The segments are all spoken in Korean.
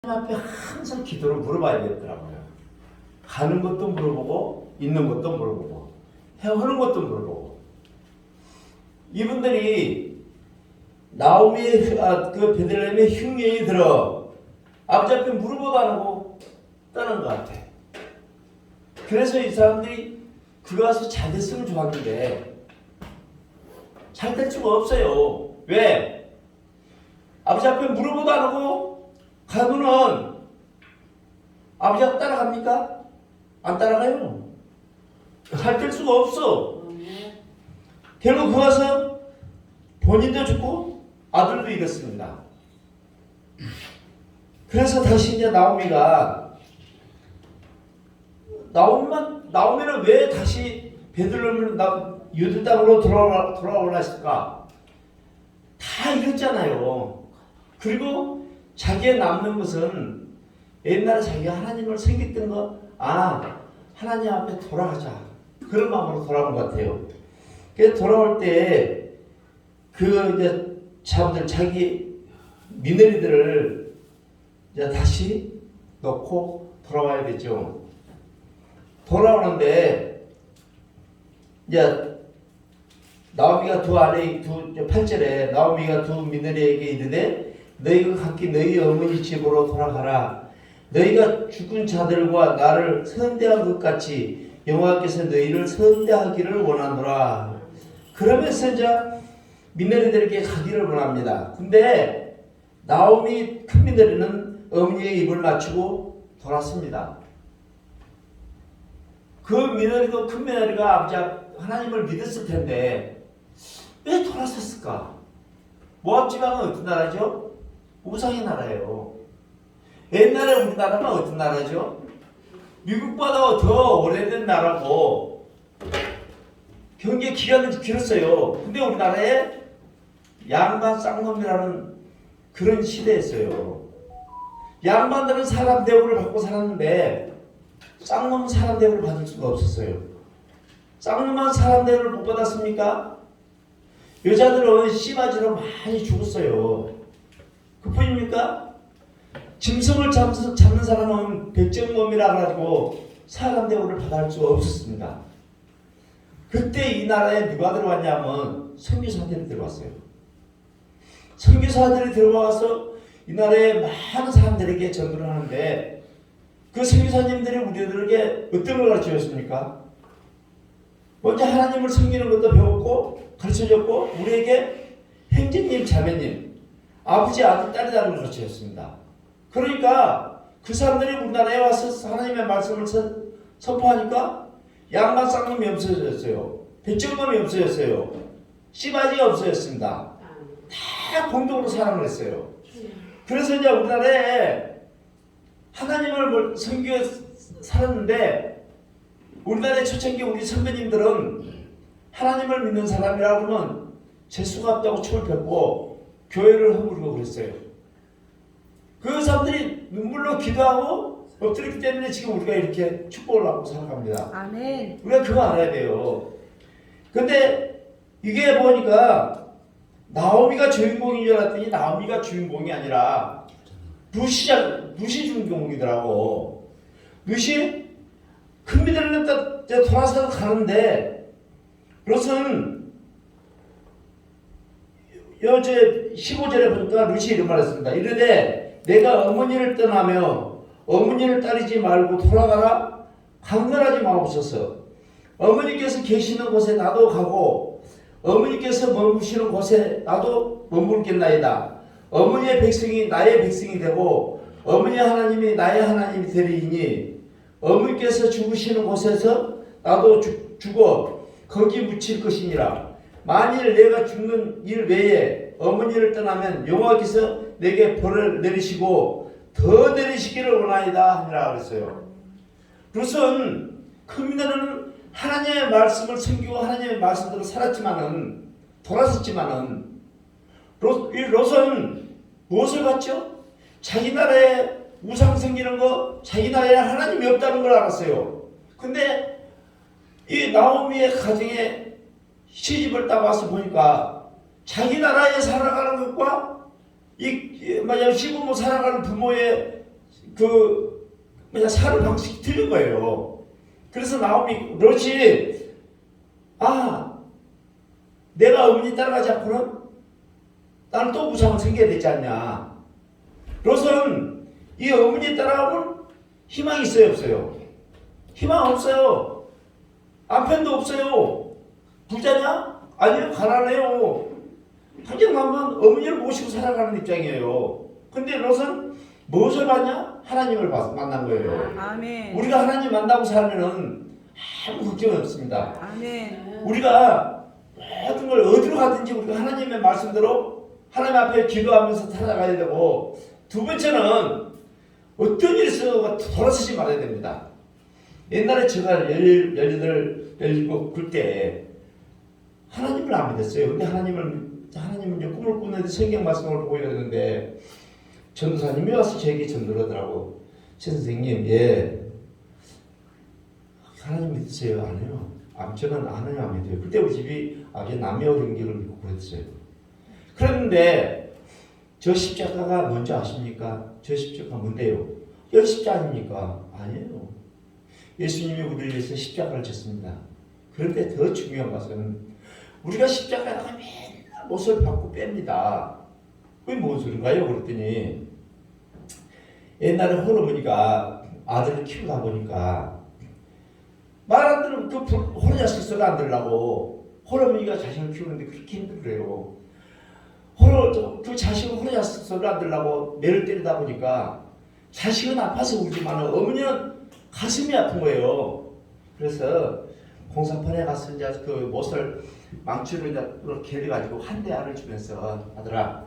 앞에 항상 기도를 물어봐야 되더라고요. 가는 것도 물어보고 있는 것도 물어보고 하는 것도 물어보고. 이분들이 나오미의 그 베들레헴의 흉년이 들어 아버지 앞에 물어보도 안 하고 떠난 것 같아. 그래서 이 사람들이 그거 가서 잘 됐으면 좋았는데 잘 될 수가 없어요. 왜? 아버지 앞에 물어보도 안 하고 가면은 아버지가 따라갑니까? 안 따라가요. 잘 될 수가 없어. 결국 그 가서 본인도 죽고 아들도 잃었습니다. 그래서 다시 이제 나오미는 왜 다시 베들레헴을 유대 땅으로 돌아오라 했을까? 다 잃었잖아요. 그리고 자기의 남는 것은 옛날에 자기가 하나님을 섬겼던 거, 하나님 앞에 돌아가자. 그런 마음으로 돌아온 것 같아요. 그래서 돌아올 때 이제 자기 며느리들을 이제 다시 넣고 돌아와야 되죠. 돌아오는데 이제 나오미가 8절에 나오미가 두 며느리에게 이르되 너희가 각기 너희 어머니 집으로 돌아가라. 너희가 죽은 자들과 나를 선대한 것 같이 여호와께서 너희를 선대하기를 원하노라. 그러면서 이제 며느리들에게 가기를 원합니다. 근데 나오미 큰 며느리는 어머니의 입을 맞추고 돌았습니다. 그 며느리도 큰 며느리가 아버지 하나님을 믿었을 텐데 왜 돌아섰을까? 모압 지방은 어떤 나라죠? 우상의 나라예요. 옛날에 우리나라가 어떤 나라죠? 미국보다 더 오래된 나라고 경제 기간은 길었어요. 근데 우리나라에 양반 쌍놈이라는 그런 시대였어요. 양반들은 사람 대우를 받고 살았는데 쌍놈은 사람 대우를 받을 수가 없었어요. 쌍놈만 사람 대우를 못 받았습니까? 여자들은 씨바지로 많이 죽었어요. 그뿐입니까? 짐승을 잡는 사람은 백정놈이라 가지고 사람 대우를 받을 수가 없었습니다. 그때 이 나라에 누가 들어왔냐면 선교사들이 들어왔어요. 선교사들이 들어와서 이 나라에 많은 사람들에게 전도를 하는데 그 선교사님들이 우리들에게 어떤 걸 가르쳐줬습니까? 먼저 하나님을 섬기는 것도 배웠고 가르쳐줬고 우리에게 형제님, 자매님, 아버지, 아들, 딸이라는 걸 가르쳐줬습니다. 그러니까 그 사람들이 우리나라에 와서 하나님의 말씀을 선포하니까 양반 쌍놈이 없어졌어요. 백정놈이 없어졌어요. 씨바지가 없어졌습니다. 다 공동으로 사랑을 했어요. 그래서 이제 우리나라에 하나님을 섬겨 살았는데 우리나라의 초창기 우리 선배님들은 하나님을 믿는 사람이라 그러면 재수가 없다고 춤을 폈고 교회를 허물고 그랬어요. 그 사람들이 눈물로 기도하고 엎드렸기 때문에 지금 우리가 이렇게 축복을 받고 살아갑니다. 아멘. 우리가 그거 알아야 돼요. 근데 이게 보니까 나오미가 주인공인 줄 알았더니 나오미가 주인공이 아니라 룻이 주인공이더라고. 룻이 큰 믿음을 돌아서 가는데 룻은 여제 15절에 보니까 룻이 이런 말을 했습니다. 이르되 내가 어머니를 떠나며 어머니를 따르지 말고 돌아가라. 강건하지 마옵소서. 어머니께서 계시는 곳에 나도 가고 어머니께서 머무시는 곳에 나도 머물겠나이다. 어머니의 백성이 나의 백성이 되고 어머니 하나님이 나의 하나님이 되리니 어머니께서 죽으시는 곳에서 나도 죽어 거기 묻힐 것이니라. 만일 내가 죽는 일 외에 어머니를 떠나면 여호와께서 내게 벌을 내리시고 더 내리시기를 원하이다 하니라 그랬어요. 룻은 큰 믿음은 하나님의 말씀을 섬기고 하나님의 말씀대로 살았지만은 돌아섰지만은 롯은 무엇을 봤죠? 자기 나라에 우상 섬기는 거, 자기 나라에 하나님이 없다는 걸 알았어요. 근데 이 나오미의 가정에 시집을 딱 와서 보니까 자기 나라에 살아가는 것과 만약 시부모 살아가는 부모의 그냥 사는 방식이 틀린 거예요. 그래서 나오미 롯이 내가 어머니 따라가지 않고는 나는 또 무상을 생겨야 되지 않냐. 롯은 이 어머니 따라가면 희망이 있어요, 없어요? 희망 없어요. 남편도 없어요. 부자냐? 아니요, 가난해요. 당장 나면 어머니를 모시고 살아가는 입장이에요. 근데 롯은 무엇을 봤냐? 하나님을 만난 거예요. 아멘. 우리가 하나님 만나고 살면은 아무 걱정이 없습니다. 아멘. 우리가 모든 걸 어디로 가든지 우리가 하나님의 말씀대로 하나님 앞에 기도하면서 살아가야 되고, 두 번째는 어떤 일이 있어도 돌아서지 말아야 됩니다. 옛날에 제가 17 그때 하나님을 안 믿었어요. 근데 하나님은 이제 꿈을 꾸는데 성경 말씀을 보고 있는데 전도사님이 와서 저에게 전도를 하더라고. 선생님, 하나님 믿으세요? 안 해요. 저는 하나님 안 믿어요. 그때 우리 집이 남녀 경기를 믿고 그랬어요. 그런데 저 십자가가 뭔지 아십니까? 저 십자가 뭔데요? 열십자 아닙니까? 아니에요. 예수님이 우리를 위해서 십자가를 졌습니다. 그런데 더 중요한 것은 우리가 십자가에다가 맨날 못을 받고 뺍니다. 그게 뭔 소린가요? 그랬더니 옛날에 홀어머니가 아들을 키우다 보니까 말 안 들으면 홀어자식 소리 안 들으려고 홀어머니가 자식을 키우는데 그렇게 힘들어요. 그 자식은 홀어자식 소리 안 들으려고 매를 때리다 보니까 자식은 아파서 울지만 어머니는 가슴이 아픈 거예요. 그래서 공사판에 가서 이제 그 못을 망치로 이렇게 해가지고 한 대 알을 주면서 아들아,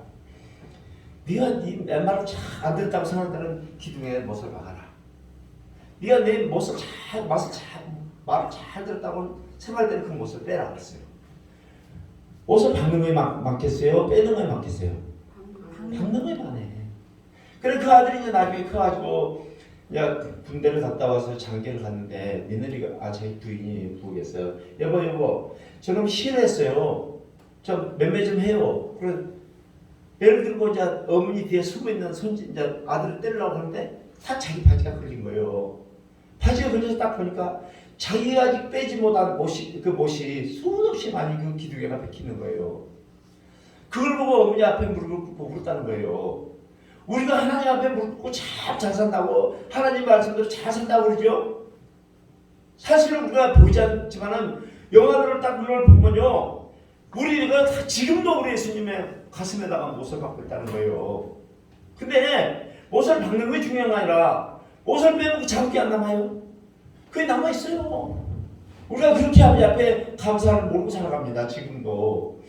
네가 내 말을 잘 안 듣다고 생각하는 기둥에 못을 박아라. 네가 내 말을 잘 들었다고 생각할 그 못을 빼라 그랬어요. 못을 박는 거에 많겠어요? 빼는 거에 많겠어요? 박는 거에 많네. 그래 그 아들이 이제 나중에 커가지고 이제 군대를 갔다 와서 장계를 갔는데 며느리가 제 부인이 부엌에서 여보 저놈 실했어요. 저 매매 좀 해요. 그래 예를 들고 이제 어머니 뒤에 숨어 있는 이제 아들을 때리려고 하는데 다 자기 바지가 걸린 거예요. 바지가 걸려서 딱 보니까 자기가 아직 빼지 못한 못이 수없이 많이 그 기둥에가 박히는 거예요. 그걸 보고 어머니 앞에 무릎을 꿇고 울었다는 거예요. 우리가 하나님 앞에 무릎 꿇고 참 잘 산다고 하나님 말씀대로 잘 산다고 그러죠. 사실은 우리가 보이지 않지만은 영화들을 딱 눈을 보면요, 우리가 지금도 우리 예수님의 가슴에다가 못을 박고 있다는 거예요. 근데 못을 박는 게 중요한 게 아니라 못을 빼면 그 자국이 안 남아요. 그게 남아있어요. 우리가 그렇게 하나님 앞에 감사를 모르고 살아갑니다. 지금도.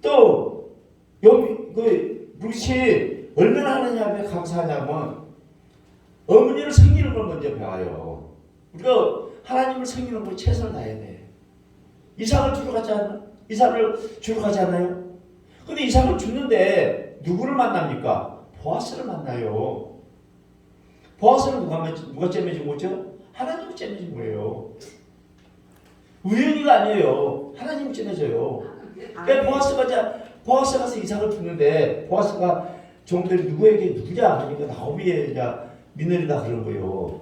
또 룻이 얼마나 하나님 앞에 감사하냐면 어머니를 섬기는 걸 먼저 배워요. 우리가 하나님을 섬기는 걸 최선을 다해야 돼. 이삭을 주러 가지 않나요? 근데 이삭을 주는데 누구를 만납니까? 보아스를 만나요. 보아스는 누가 잼해준 거죠? 하나님이 잼해준 거예요. 우연히가 아니에요. 하나님이 잼해줘요. 그러니까 보아스가 가서 이삭을 주는데 보아스가 종들이 누구냐 하니까 나오미의 며느리다 그런 거예요.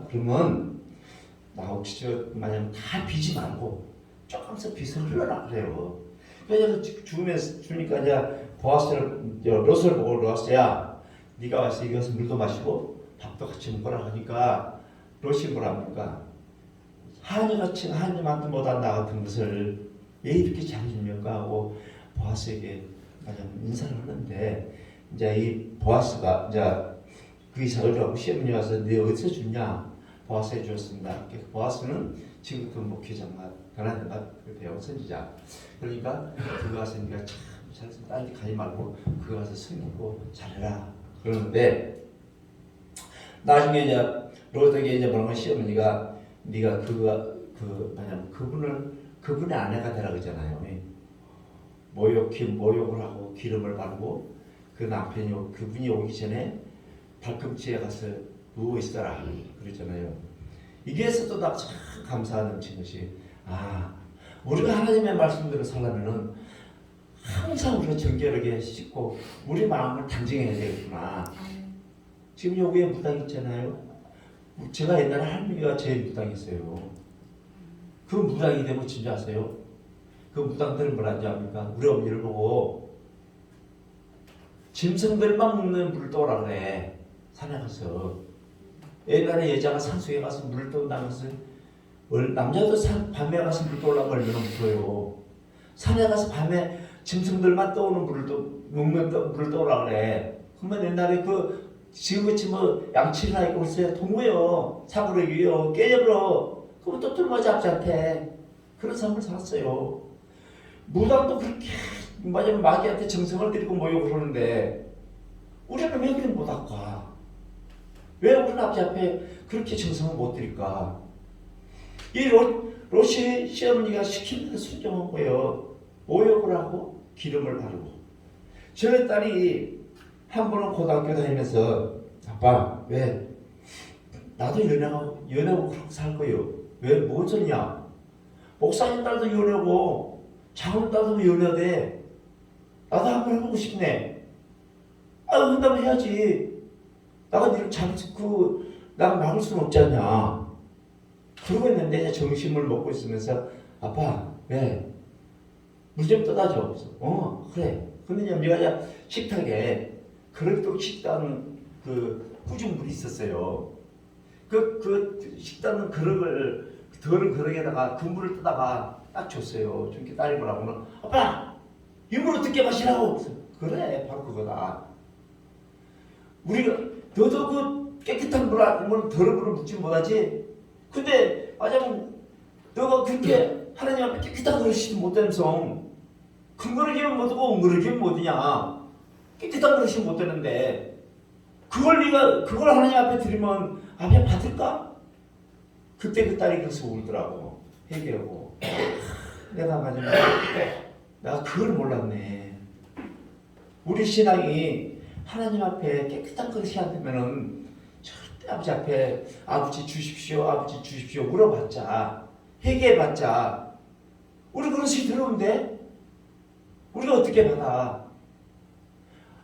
그러면 나오미 만약 다 비지 말고 조금씩 빚을 흘러라 그래요. 그래서 주니까 이제 롯을 보고 롯이야, 네가 와서 이것을 물도 마시고 밥도 같이 먹으라 하니까 롯이 뭐랍니까? 하나님한테 못한 나 같은 것을 왜 이렇게 잘해줍니까 하고 보아스에게 인사를 하는데 이제 이 보아스가 이제 그 이삭을 하고 시어머니 와서 네 어디서 줬냐? 보아스에 주었습니다. 보아스는 지금부터 목회자가 가난한가 대형 선지자. 그러니까 그거 가서 네가 참 딴 데 가지 말고 그거 가서 섬기고 잘해라 그러는데 나중에 이제 롯에게 이제 뭐라고 시어머니가 네가 만약 그분의 아내가 되라 그러잖아요. 모욕을 하고 기름을 바르고 그 남편이 그분이 오기 전에 발꿈치에 가서 누워 있어라 그랬잖아요. 이게서도 나 참 감사 넘치는 것이 우리가 하나님의 말씀대로 살려면은 항상 우리가 정결하게 씻고 우리 마음을 단정해야 되겠구나. 지금 여기에 무당 있잖아요. 제가 옛날에 할머니가 제일 무당했어요. 그 무당이 되면 진짜 아세요? 그 무당들은 뭐라는지 압니까? 우리 어머니를 보고 짐승들만 먹는 물을 떠오라 그래. 산에 가서. 옛날에 여자가 산속에 가서 물을 떠온다면서 남자도 밤에 가서 물 떠오려면 얼마나 무서워요. 산에 가서 밤에 짐승들만 떠오는 먹는 물을 떠오라 그래. 그러면 옛날에 지금같이 양치나 있고 있어요. 동무요, 사부러기요, 깨져버려. 그러면 또 뚫어 잡자한테 그런 삶을 살았어요. 무당도 그렇게 맞으면 마귀한테 정성을 들이고 모여 그러는데 우리는 왜 그렇게 못 할까? 왜 우리는 아버지 앞에 그렇게 정성을 못 드릴까? 이 롯이 시어머니가 시키는 데 순종한 거예요. 모욕을 하고 기름을 바르고. 저희 딸이 한 번은 고등학교 다니면서 아빠 왜 나도 연애하고 그렇게 살 거예요. 왜 뭔 소리냐? 목사님 딸도 연애고 장로 딸도 연애돼. 나도 한 번 해보고 싶네. 한다면 해야지. 나가 막을 수는 없지 않냐. 그러고 있는데 이제 점심을 먹고 있으면서 아빠 왜 물 좀 떠다 줘. 그래. 근데 우리가 이제 식탁에 그릇도 식당 후중물이 있었어요. 그 식당 그릇을 더는 그릇에다가 그 물을 떠다가 딱 줬어요. 저렇게 딸이 뭐라고는 아빠 이 물 어떻게 마시라고. 그래 바로 그거다. 우리가 너도 그 깨끗한 물 더러운 물을 묻지 못하지. 근데 맞아면 너가 그렇게 하나님 앞에 깨끗한 그릇이 못되면서 큰 그릇이면 못하고 웅그릇이면 못하냐. 깨끗한 그릇이 못되는데 그걸 하나님 앞에 드리면 앞에 받을까? 그때 그 딸이 그래서 울더라고. 회개하고 내가 마지막에 내가 그걸 몰랐네. 우리 신앙이 하나님 앞에 깨끗한 그릇이 안 되면은 절대 아버지 앞에 아버지 주십시오 물어봤자 회개해봤자 우리 그릇이 더러운데 우리가 어떻게 받아?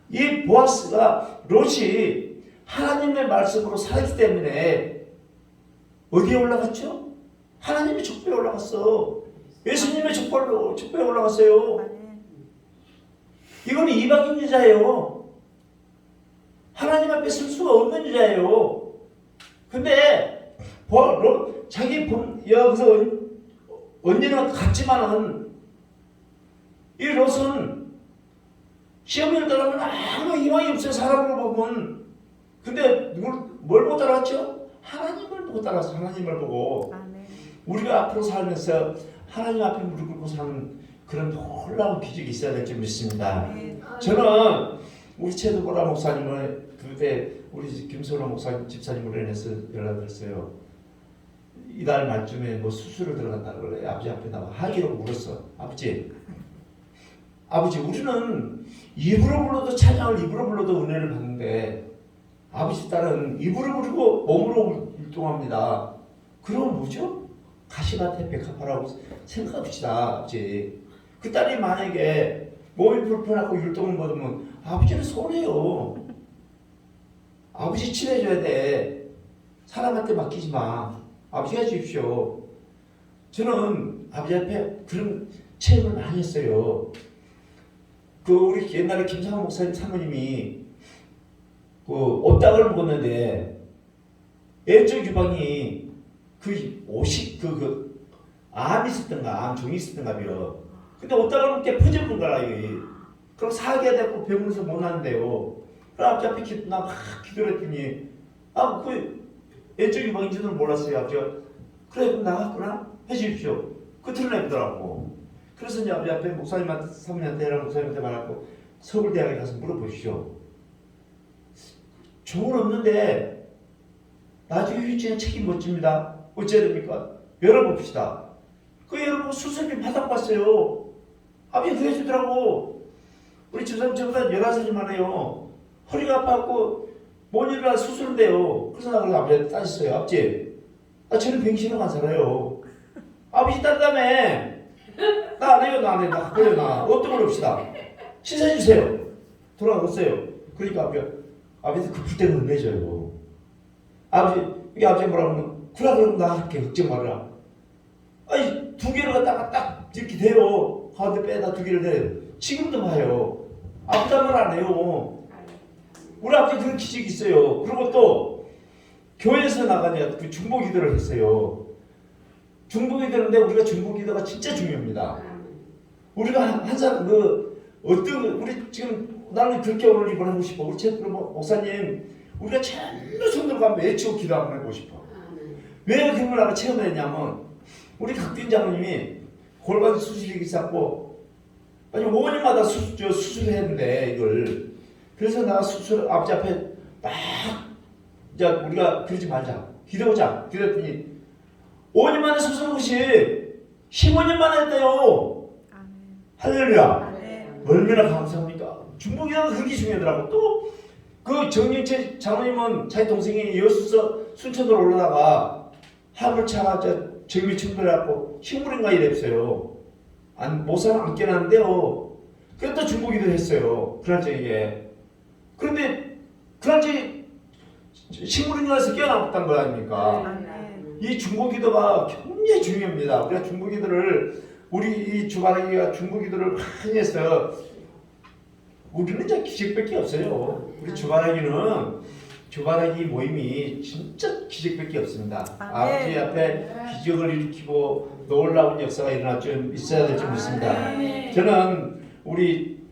이 보아스가 롯이 하나님의 말씀으로 살았기 때문에 어디에 올라갔죠? 하나님의 족보에 올라갔어. 예수님의 족보에 올라갔어요. 이거는 이방인 여자예요. 하나님 앞에 쓸 수가 없는 여자예요. 근데 여기서 언니는 같지만은 이 롯은 시험을 따르면 아무 희망이 없어요. 사람을 보면. 근데 뭘 보고 따라왔죠? 하나님을 보고 따라왔어. 하나님을 보고. 우리가 앞으로 살면서 하나님 앞에 무릎 꿇고 사는 그런 놀라운 기적이 있어야 될 줄 믿습니다. 저는 우리 최두보라 목사님을 그때 우리 김소라 목사님 집사님으로 인해서 연락드렸어요. 이달 말쯤에 수술을 들어간다고 그래. 아버지 앞에 나와 하기로 물었어. 아버지 우리는 입으로 불러도 찬양을 입으로 불러도 은혜를 받는데 아버지 딸은 입으로 부르고 몸으로 율동합니다. 그럼 뭐죠? 가시밭에 백합화라고 생각합시다. 아버지 그 딸이 만약에 몸이 불편하고 율동을 못하면 아버지는 손해요. 아버지 친해져야 돼. 사람한테 맡기지 마. 아버지 해주십시오. 저는 아버지 앞에 그런 체험을 많이 했어요. 우리 옛날에 김상환 목사님 사모님이 옷닭을 먹었는데 왼쪽 유방이 암이 있었던가 암종이 있었던가요. 근데 옷닭을 먹게 퍼져본 거라. 그럼 사기가 됐고 병원에서 못 나는데요. 그럼 아버지 앞에 막 기도를 했더니 왼쪽 유방인 줄은 몰랐어요. 아버지가 그래 그럼 나갔구나 해주십시오. 그 드러내더라고. 그래서 이제 아버지 앞에 목사님한테 사모님한테 목사님한테 말하고 서울대학에 가서 물어보십시오. 종은 없는데 나중에 휴지에 책임 못 집니다. 어째야 됩니까? 열어봅시다. 열어보고 수술비 받아봤어요. 아버지 그 해주더라고. 우리 집사님 저보다 11살이 많아요. 허리가 아파갖고 못 일어나 수술인데요. 그래서 나 아버지한테 따졌어요. 아버지 저는 병신으로 안 살아요. 아버지 딴다며. 나 안 해요. 나 그래요. 어떤 걸 합시다. 씻어주세요. 돌아갔어요. 그러니까 아버지가 아버지 급할 때는 혼내줘요. 아버지, 이게 아버지 뭐라고 하면, 그럼 나 할게. 걱정 말아라. 아니, 두 개를 갖다가 딱 이렇게 대요. 가운데 빼다 두 개를 대요. 지금도 봐요. 아버지 말 안 해요. 우리 아버지 그런 기적이 있어요. 그리고 또, 교회에서 나가냐, 그 중보기도를 했어요. 중보기도인데 우리가 중보기도가 진짜 중요합니다. 우리가 항상 우리 지금 나는 그렇게 오늘 이번에 하고 싶어. 우리 목사님, 우리가 전부 손들고 가면 외치고 기도 한번 해보고 싶어. 왜 그걸 나가 체험했냐면, 우리 각빈 장로님이 골반 수술이 있었고, 아니 5년마다 수술을 했는데, 이걸. 그래서 나 아버지 앞에 막, 이제 우리가 그러지 말자. 기도하자. 그랬더니, 5년 만에 수술 것이 15년 만에 했대요. 할렐루야. 얼마나 감사합니까? 중보기도가 그렇게 중요하더라고. 또 그 정윤채 장로님은 자기 동생이 여수서 순천으로 올라다가 화물차가 정밀 충돌해갖고 식물인가 이랬어요. 못 살아 안 깨놨는데요. 그래서 또 중보기도를 했어요. 그날 저녁에. 그런데 그날 저녁에 식물인가에서 깨어났다는 거 아닙니까? 이 중보기도가 굉장히 중요합니다. 우리가 중보기도를 우리 이 주바라기가 중보기도를 많이 해서 우리는 이제 기적밖에 없어요. 우리 주바라기 모임이 진짜 기적밖에 없습니다. 아버지 앞에 기적을 일으키고 놀라운 역사가 일어날 좀 있어야 될 줄 믿습니다. 저는 우리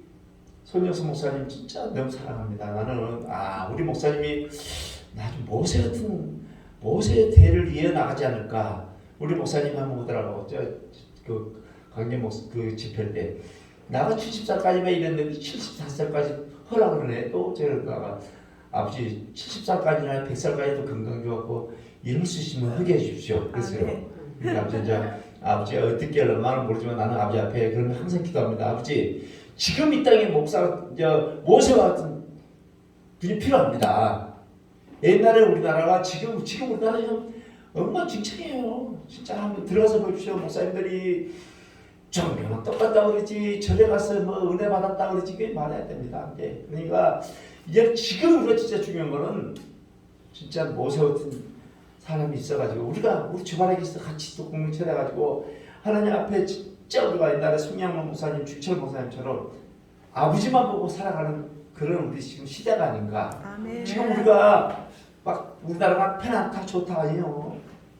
손영수 목사님 진짜 너무 사랑합니다. 나는 우리 목사님이 나좀 모세 대를 이어나가지 않을까. 우리 목사님 한번 오더라고. 그 강림 그 집회 때 나가 70살까지만 이랬는데 74살까지 허라 그러네. 또 저러다가 아버지 70살까지나 100살까지도 건강 좋았고 이럴 수 있으면 하게 해주십시오. 그랬어요. 아버지가 어떻게 얼마나 모르지만 나는 아버지 앞에 그러면 항상 기도합니다. 아버지 지금 이 땅에 모세와 같은 분이 필요합니다. 옛날에 우리나라가 지금 우리나라 좀 엉망진창이에요. 진짜 한번 들어가서 보십시오. 목사님들이 정교는 똑같다 그러지, 절에 가서 은혜 받았다 그러지, 그게 말해야 됩니다. 그러니까 이제 지금 우리가 진짜 중요한 거는 진짜 모세 같은 사람이 있어가지고 우리 주바라기에서 같이 또 공동체 해가지고 하나님 앞에 진짜 우리가 옛날에 송양만 목사님, 주철 목사님처럼 아버지만 보고 살아가는 그런 우리 지금 시대가 아닌가. 아멘. 지금 우리가 막 우리나라가 편안하다 좋다 아니에요.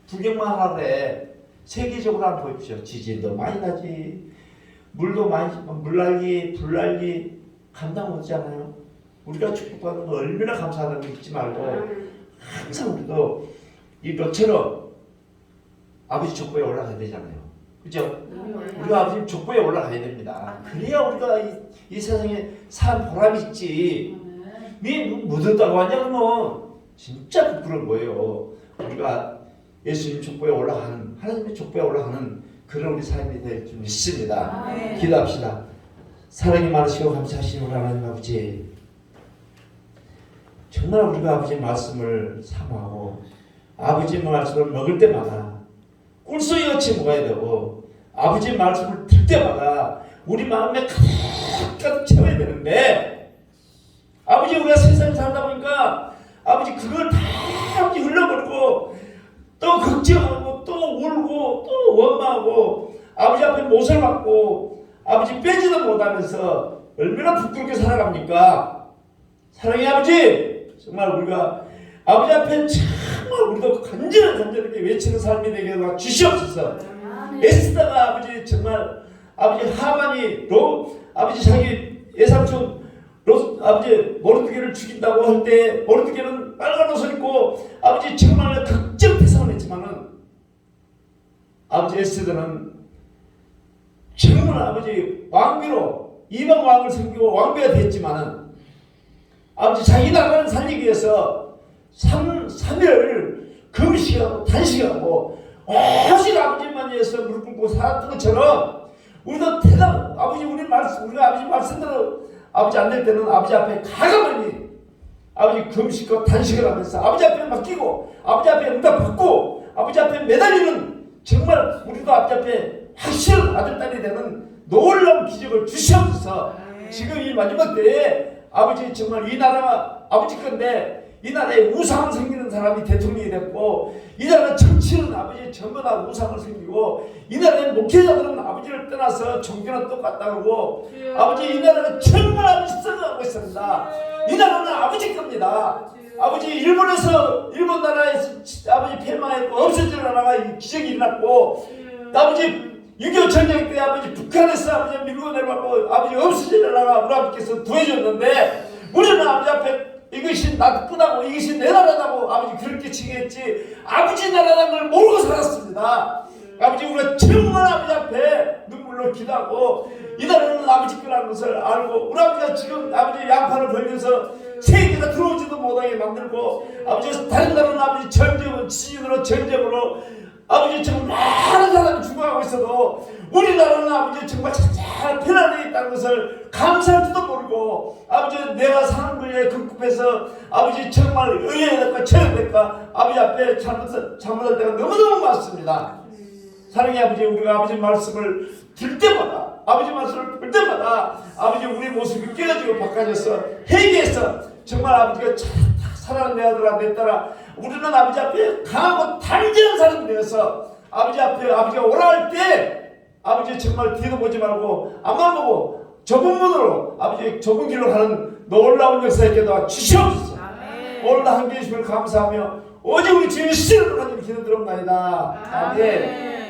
구경만 하라 그래. 세계적으로 한번 보십시오. 지진도 많이 나지, 물도 많이, 물난리, 불난리 감당 못하잖아요. 우리가 축복받는 거 얼마나 감사하다는 거 잊지 말고 항상 우리도 이것처럼 아버지 족보에 올라가야 되잖아요. 그죠? 우리가 아버지 족보에 올라가야 됩니다. 그래야 우리가 이 세상에 산 보람이 있지. 네 묻었다고 하냐 그러면 진짜 부끄러운 거예요. 우리가 예수님 족보에 올라가는, 하나님의 족보에 올라가는 그런 우리 삶이 될 줄 믿습니다. 기도합시다. 사랑이 많으시고 감사하시는 우리 하나님 아버지, 정말 우리가 아버지 말씀을 사모하고 아버지 말씀을 먹을 때마다 꿀소리같이 먹어야 되고 아버지 말씀을 들 때마다 우리 마음에 가득 채워야 되는데, 아버지 우리가 세상에 살다 보니까 아버지 그걸 다 아버지 흘려버리고 또 걱정하고 또 울고 또 원망하고 아버지 앞에 못을 받고 아버지 빼지도 못하면서 얼마나 부끄럽게 살아갑니까? 사랑의 아버지, 정말 우리가 아버지 앞에 정말 우리도 간절하게 외치는 삶이 되게 주시옵소서. 에스더가 아버지 정말 아버지 하만이 아버지 자기 예삼촌 아버지 모르드게를 죽인다고 할 때 모르드게는 빨간 옷을 입고 아버지 정말 극적 대상을 했지만은 아버지 에스더는 정말 아버지 왕비로 이방 왕을 섬기고 왕비가 됐지만은 아버지 자기 나라를 살리기 위해서 3일 금식하고 단식하고 오직 아버지만 위해서 무릎 꿇고 살았던 것처럼 우리도 우리가 아버지 말씀대로 아버지 안 될 때는 아버지 앞에 가감하니 아버지 금식과 단식을 하면서 아버지 앞에 맡기고 아버지 앞에 응답받고 아버지 앞에 매달리는, 정말 우리도 아버지 앞에 확실한 아들 딸이 되는 놀라운 기적을 주시옵소서. 지금 이 마지막 때에 아버지 정말 이 나라가 아버지 건데 이 나라에 우상을 섬기는 사람이 대통령이 됐고 이 나라 정치는 아버지 전부 다 우상을 섬기고 이 나라의 목회자들은 아버지를 떠나서 종교는 똑같다고 아버지 이 나라가 정말 아버지 썩어가고 있습니다. 이 나라는 아버지 겁니다. 아버지 일본에서 일본 나라에서 아버지 폐망했고 없어지는 나라가 기적이 일어났고 아버지 6.25 전쟁 때 아버지 북한에서 아버지 밀고 내려가고 아버지 없어지는 나라가 우리 아버지께서 구해줬는데 우리는 아버지 앞에 이것이 나쁘다고 이것이 내 나라다고 아버지 그렇게 칭했지 아버지 나라라는 걸 모르고 살았습니다. 아버지 우리가 정말 아버지 앞에 눈물로 기도하고 이 나라는 아버지 거라는 것을 알고 우리 아버지가 지금 아버지 양팔을 벌려서 세계가 들어오지도 못하게 만들고 아버지 다른 나라는 아버지 전쟁으로 지진으로 전쟁으로 아버지 정말 많은 사람이 죽어가고 있어도 우리나라는 아버지 정말 잘 편안하게 있다는 것을 감사할지도 모르고 아버지 내가 사는 거에 급급해서 아버지 정말 의해야 될까 쳐야 될까 아버지 앞에 잘못할 때가 너무너무 많습니다. 사랑의 아버지 우리가 아버지 말씀을 들 때마다 아버지 말씀을 볼 때마다 아버지 우리 모습이 깨어지고 바꿔져서 회개해서 정말 아버지가 사랑하는 내 아들아 내 딸아 우리는 아버지 앞에 강하고 단정한 사람이 되어서 아버지 앞에 아버지가 오라 할 때 아버지 정말 뒤도 보지 말고 앞만 보고 좁은 문으로 아버지 좁은 길로 가는 놀라운 역사에 기도와 주시옵소서. 오늘도 함께해 주시면 감사하며 오직 우리 주님의 시절을 가지고 기도 드렸나이다. 아멘.